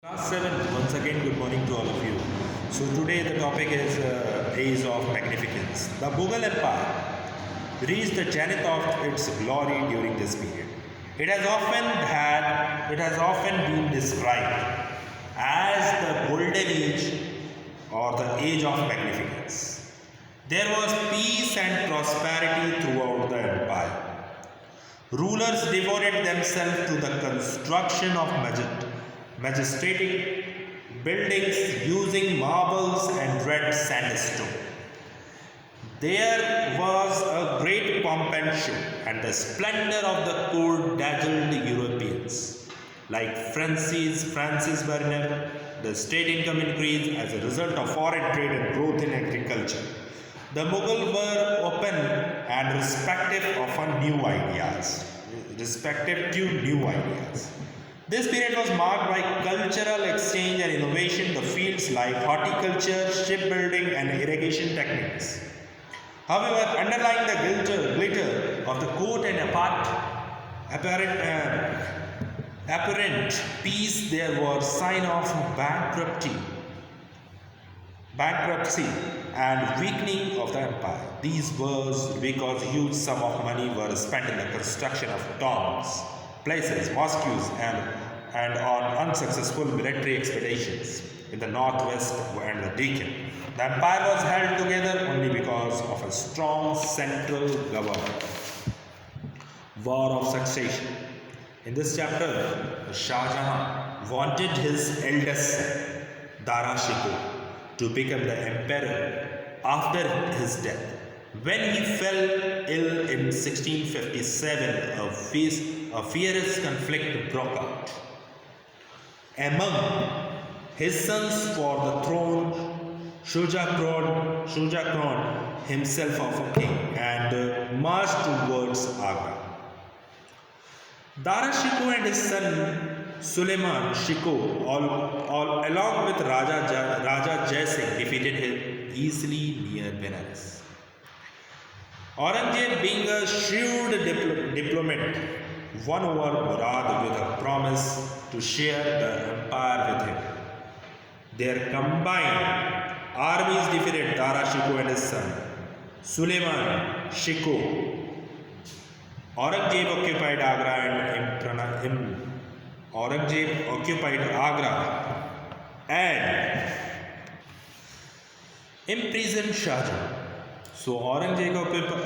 Class 7, once again, good morning to all of you. So, today the topic is Age of Magnificence. The Mughal Empire reached the zenith of its glory during this period. It has often been described as the Golden Age or the Age of Magnificence. There was peace and prosperity throughout the empire. Rulers devoted themselves to the construction of majestic buildings using marbles and red sandstone. There was a great pomp and show, and the splendor of the court dazzled Europeans. Like Francis Bernard, the state income increased as a result of foreign trade and growth in agriculture. The Mughal were open and receptive to new ideas. This period was marked by cultural exchange and innovation in the fields like horticulture, shipbuilding, and irrigation techniques. However, underlying the glitter of the court and apparent peace, there was sign of bankruptcy and weakening of the empire. These was because huge sum of money were spent in the construction of tombs, places, mosques, and on unsuccessful military expeditions in the northwest and the Deccan. The empire was held together only because of a strong central government. War of succession. In this chapter, Shah Jahan wanted his eldest son, Dara Shikoh, to become the emperor after his death. When he fell ill in 1657, a fierce conflict broke out among his sons for the throne. Shuja crowned himself of a king and marched towards Agra. Dara Shikoh and his son Suleiman Shikoh, all along with Raja Jai Singh, defeated him easily near Benares. Aurangzeb, being a shrewd diplomat, won over Murad with a promise to share the empire with him. Their combined armies defeated Dara Shikoh and his son Suleiman Shikoh. Aurangzeb occupied Agra and imprisoned Shah Jahan. So Aurangzeb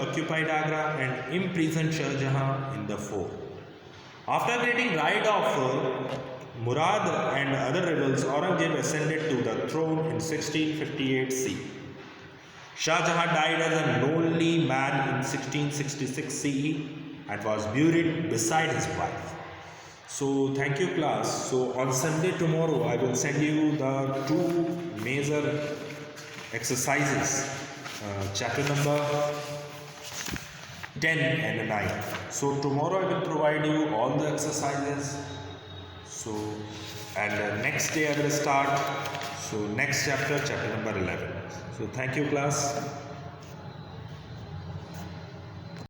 occupied Agra and imprisoned Shah Jahan in the fort. After getting rid of Murad and other rebels, Aurangzeb ascended to the throne in 1658 CE. Shah Jahan died as a lonely man in 1666 CE and was buried beside his wife. So thank you class. So on Sunday tomorrow I will send you the two major exercises, chapter number 10 and 9. So tomorrow I will provide you all the exercises. So and next day I will start. So next chapter, chapter number 11. So thank you class.